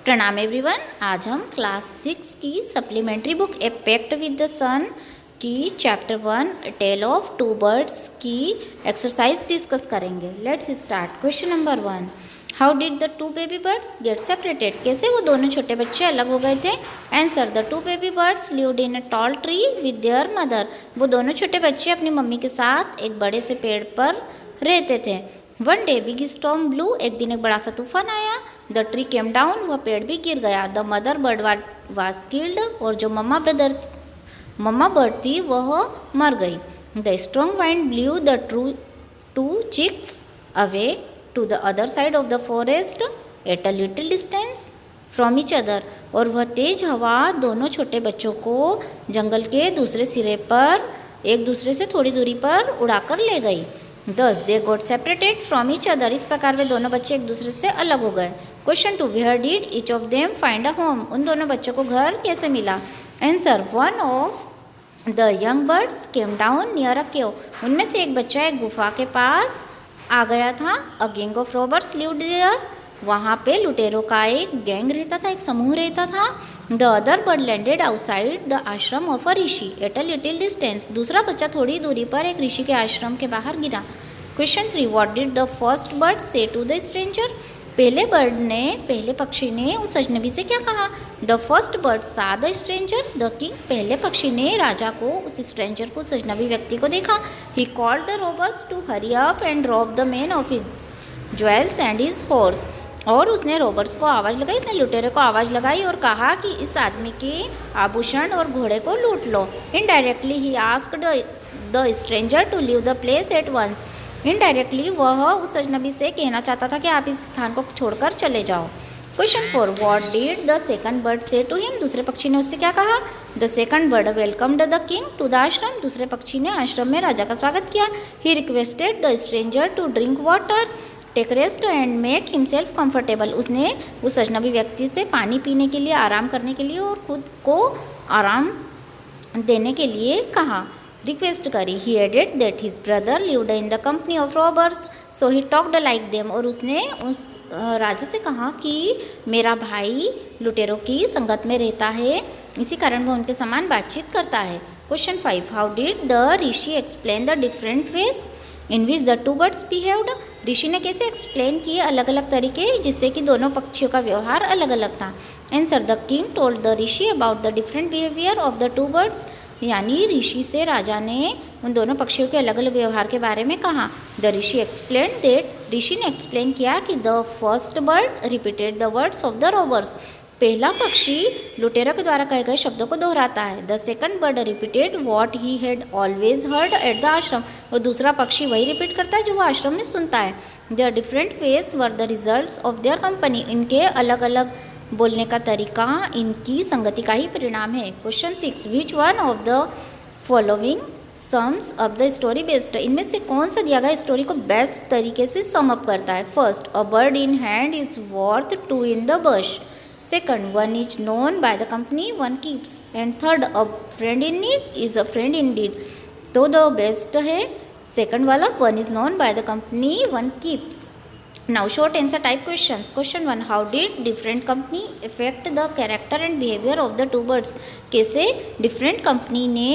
प्रणाम एवरीवन। आज हम क्लास 6 की supplementary book a pact with the sun की chapter 1 tale of two birds की एक्सरसाइज डिस्कस करेंगे। Let's start. Question number 1, how did the two baby birds get separated? कैसे वो दोनों छोटे बच्चे अलग हो गए थे? Answer, the two baby birds lived in a tall tree with their mother. वो दोनों छोटे बच्चे अपनी मम्मी के साथ एक बड़े से पेड़ पर रहते थे। One day big storm blue, एक दिन एक बड़ा सा तूफान आया। द ट्री केम डाउन, वह पेड़ भी गिर गया। The mother bird was killed, और जो मम्मा बर्ड थी वह मर गई। The strong wind blew the two chicks away to the other side of the forest at a little distance from each other, और वह तेज हवा दोनों छोटे बच्चों को जंगल के दूसरे सिरे पर एक दूसरे से थोड़ी दूरी पर उड़ाकर ले गई। Thus they got separated from each other, इस प्रकार वे दोनों बच्चे एक दूसरे से अलग हो गए। Question 2, where did each of them find a home? उन दोनों बच्चों को घर कैसे मिला? Answer, one of the young birds came down near a cave, उनमें से एक बच्चा एक गुफा के पास आ गया था। A gang of robbers lived there, वहाँ पे लुटेरों का एक गैंग रहता था, एक समूह रहता था। The other bird landed outside the ashram of a rishi at a little distance, दूसरा बच्चा थोड़ी दूरी पर एक ऋषि के आश्रम के बाहर गिरा। Question 3, what did the first bird say to the stranger? पहले पक्षी ने उस अजनबी से क्या कहा? द फर्स्ट बर्ड सा द स्ट्रेंजर द किंग, पहले पक्षी ने राजा को, उस स्ट्रेंजर को, उस अजनबी व्यक्ति को देखा। He called the robbers to hurry up and rob the man of his jewels and his horse, और उसने रॉबर्स को आवाज़ लगाई, उसने लुटेरे को आवाज़ लगाई और कहा कि इस आदमी के आभूषण और घोड़े को लूट लो। Indirectly he asked the stranger to leave the place at once, indirectly वह उस अजनबी से कहना चाहता था कि आप इस स्थान को छोड़कर चले जाओ। Question 4, what did the second bird say to him? दूसरे पक्षी ने उससे क्या कहा? The second bird welcomed the king to the ashram, दूसरे पक्षी ने आश्रम में राजा का स्वागत किया। He requested the stranger to drink water, take rest and make himself comfortable, उसने उस अजनबी व्यक्ति से पानी पीने के लिए, आराम करने के लिए और खुद को आराम देने के लिए कहा, रिक्वेस्ट करी। He added that his brother lived in the company of robbers so he talked like them, और उसने उस राजा से कहा कि मेरा भाई लुटेरों की संगत में रहता है, इसी कारण वह उनके समान बातचीत करता है। Question 5, how did the rishi explain the different ways in which the two birds behaved? ऋषि ने कैसे एक्सप्लेन किए अलग अलग तरीके जिससे कि दोनों पक्षियों का व्यवहार अलग अलग था? Answer, the king told the Rishi about the different behaviour of the two birds, यानी ऋषि से राजा ने उन दोनों पक्षियों के अलग अलग व्यवहार के बारे में कहा। द ऋषि एक्सप्लेन दैट, ऋषि ने एक्सप्लेन किया कि the first bird repeated the words of the robbers, पहला पक्षी लुटेरों के द्वारा कहे गए शब्दों को दोहराता है। The second bird repeated what he had always heard at the ashram, और दूसरा पक्षी वही रिपीट करता है जो वह आश्रम में सुनता है। The different veg were the results of their company, इनके अलग अलग बोलने का तरीका इनकी संगति का ही परिणाम है। Question 6, which one of the following sums up the story best? इनमें से कौन सा दिया गया स्टोरी को बेस्ट तरीके से सम अप करता है? First, a bird in hand is worth two in the bush. Second, one is known by the company one keeps. And third, a friend in need is a friend indeed. तो the best है second वाला, one is known by the company one keeps. Now short answer type questions. Question 1, how did different company affect the character and behavior of the two birds? कैसे different company ने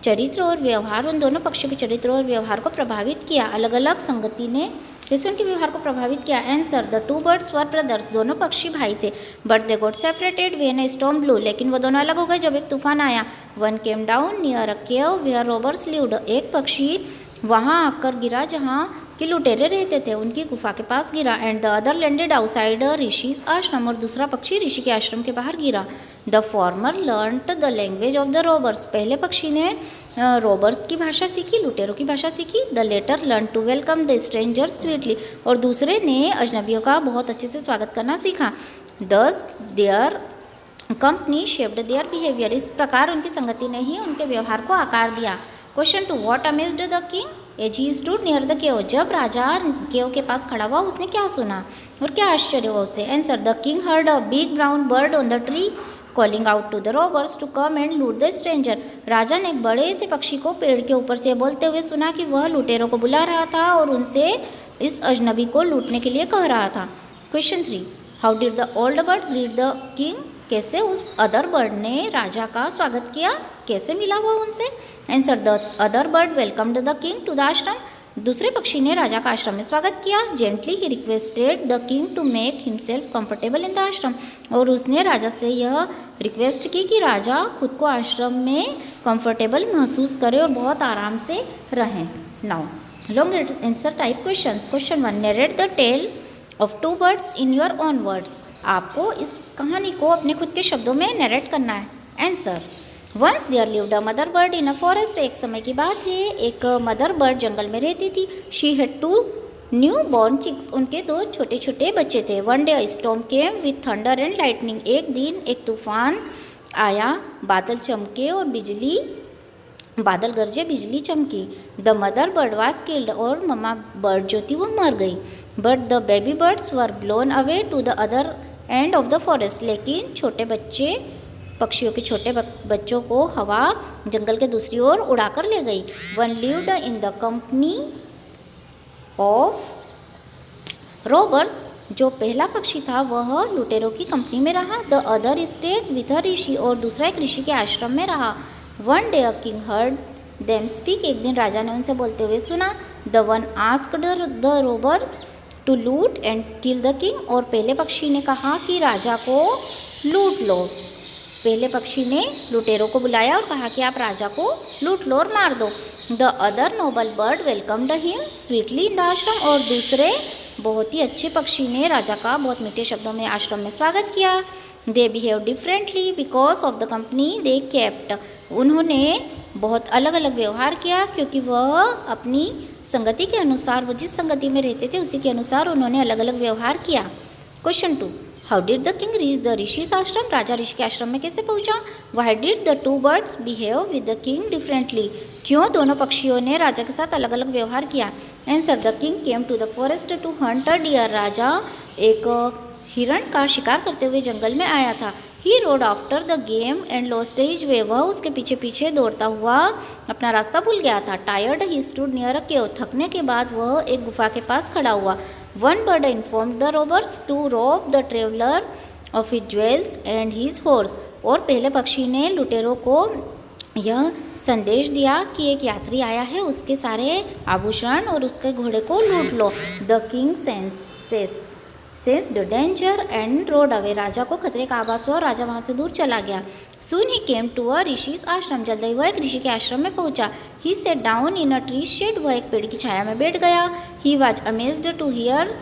चरित्र और व्यवहार, उन दोनों पक्षियों के चरित्र और व्यवहार को प्रभावित किया? अलग अलग संगति ने कैसे उनके व्यवहार को प्रभावित किया? Answer, the two birds were brothers, दोनों पक्षी भाई थे। But they got separated when a storm blue, लेकिन वो दोनों अलग हो गए जब एक तूफान आया। One came down near a cave where robbers lived, एक पक्षी वहाँ आकर गिरा जहाँ कि लुटेरे रहते थे, उनकी गुफा के पास गिरा। And the other landed outside rishi's ashram, और दूसरा पक्षी ऋषि के आश्रम के बाहर गिरा। The former learned the language of the robbers, पहले पक्षी ने रॉबर्स की भाषा सीखी, लुटेरों की भाषा सीखी। The latter learn to welcome the strangers sweetly, और दूसरे ने अजनबियों का बहुत अच्छे से स्वागत करना सीखा। दस their company shaped their behaviour, इस प्रकार उनकी संगति ने ही उनके व्यवहार को आकार दिया। Question 2, what amazed the king as he stood near the cave? जब राजा केव के पास खड़ा हुआ उसने क्या सुना और क्या आश्चर्य हुआ उसे? Answer, the king heard a big brown bird on the tree calling out to the robbers to come and loot the stranger. राजा ने एक बड़े से पक्षी को पेड़ के ऊपर से बोलते हुए सुना कि वह लुटेरों को बुला रहा था और उनसे इस अजनबी को लूटने के लिए कह रहा था। Question 3, how did the old bird greet the king, कैसे उस अदर बर्ड ने राजा का स्वागत किया, कैसे मिला हुआ उनसे। Answer, the other bird welcomed the king to the ashram, दूसरे पक्षी ने राजा का आश्रम में स्वागत किया। Gently he requested the king to make himself comfortable in the ashram, और उसने राजा से यह रिक्वेस्ट की कि राजा खुद को आश्रम में कंफर्टेबल महसूस करे और बहुत आराम से रहें। Now long answer type questions. Question 1, narrate the tale of two birds in your own words, आपको इस कहानी को अपने खुद के शब्दों में नरेट करना है। Answer, once there lived a mother bird in a forest, एक समय की बात है एक मदर बर्ड जंगल में रहती थी। She had 2 new born chicks, उनके 2 छोटे छोटे बच्चे थे। One day a storm came with thunder and lightning, एक दिन एक तूफान आया, बादल चमके और बादल गरजे, बिजली चमकी। The mother bird was killed, और मम्मा बर्ड जो थी वो मर गई। But the baby birds were blown away to the other end of the forest, लेकिन छोटे बच्चे पक्षियों के छोटे बच्चों को हवा जंगल के दूसरी ओर उड़ाकर ले गई। One lived in the company of robbers, जो पहला पक्षी था वह लुटेरों की कंपनी में रहा। The other stayed with a rishi, और दूसरा एक ऋषि के आश्रम में रहा। One day a king heard them speak, एक दिन राजा ने उनसे बोलते हुए सुना। The one asked the robbers to loot and kill the king, और पहले पक्षी ने कहा कि राजा को लूट लो। पहले पक्षी ने लुटेरों को बुलाया और कहा कि आप राजा को लूट लो और मार दो। The other noble bird welcomed him sweetly in the ashram, और दूसरे बहुत ही अच्छे पक्षी ने राजा का बहुत मीठे शब्दों में आश्रम में स्वागत किया। They behave differently because of the company they kept, उन्होंने बहुत अलग अलग व्यवहार किया क्योंकि वह अपनी संगति के अनुसार, वो जिस संगति में रहते थे उसी के अनुसार उन्होंने अलग अलग व्यवहार किया। Question 2, how did the king reach the rishi's ashram, राजा ऋषि के आश्रम में कैसे पहुंचा। Why did the 2 birds behave with the king differently, क्यों दोनों पक्षियों ने राजा के साथ अलग अलग व्यवहार किया। Answer, the king came to the forest to hunt a deer, राजा एक हिरण का शिकार करते हुए जंगल में आया था। He rode after the game and lost his way, वह उसके पीछे पीछे दौड़ता हुआ अपना रास्ता भूल गया था। Tired he stood near a cave, थकने के बाद वह एक गुफा के पास खड़ा हुआ। One bird informed the robbers to rob the traveller of his jewels and his horse, और पहले पक्षी ने लुटेरों को यह संदेश दिया कि एक यात्री आया है, उसके सारे आभूषण और उसके घोड़े को लूट लो। The king sensed danger and rode away, राजा को खतरे का आभास हुआ और राजा वहाँ से दूर चला गया। सून ही केम टू अ ऋषि's आश्रम, जल्द ही वह एक ऋषि के आश्रम में पहुंचा। He sat down in a tree shade, वह एक पेड़ की छाया में बैठ गया। He was amazed to hear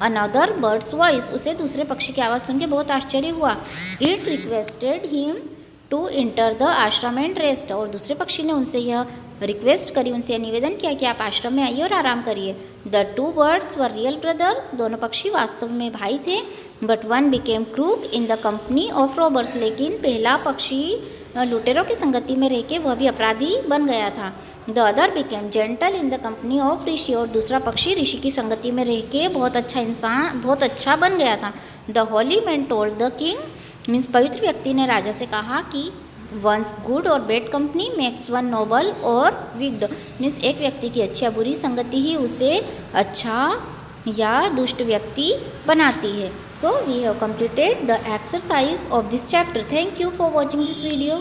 another bird's voice, उसे दूसरे पक्षी की आवाज़ सुन के बहुत आश्चर्य हुआ। It requested him to enter the ashram and rest, और दूसरे पक्षी ने उनसे यह रिक्वेस्ट करी, उनसे निवेदन किया कि आप आश्रम में आइए और आराम करिए। The 2 birds were real brothers, दोनों पक्षी वास्तव में भाई थे। But one became crook in the company of robbers, लेकिन पहला पक्षी लुटेरों की संगति में रह के वह भी अपराधी बन गया था। The other became gentle in the company of rishi, और दूसरा पक्षी ऋषि की संगति में रह के बहुत अच्छा बन गया था। The holy man told the king, means पवित्र व्यक्ति ने राजा से कहा कि वंस गुड और bad company makes one noble और विक्ड, मीन्स एक व्यक्ति की अच्छी या बुरी संगति ही उसे अच्छा या दुष्ट व्यक्ति बनाती है। So we have completed the exercise of this chapter. Thank you for watching this video.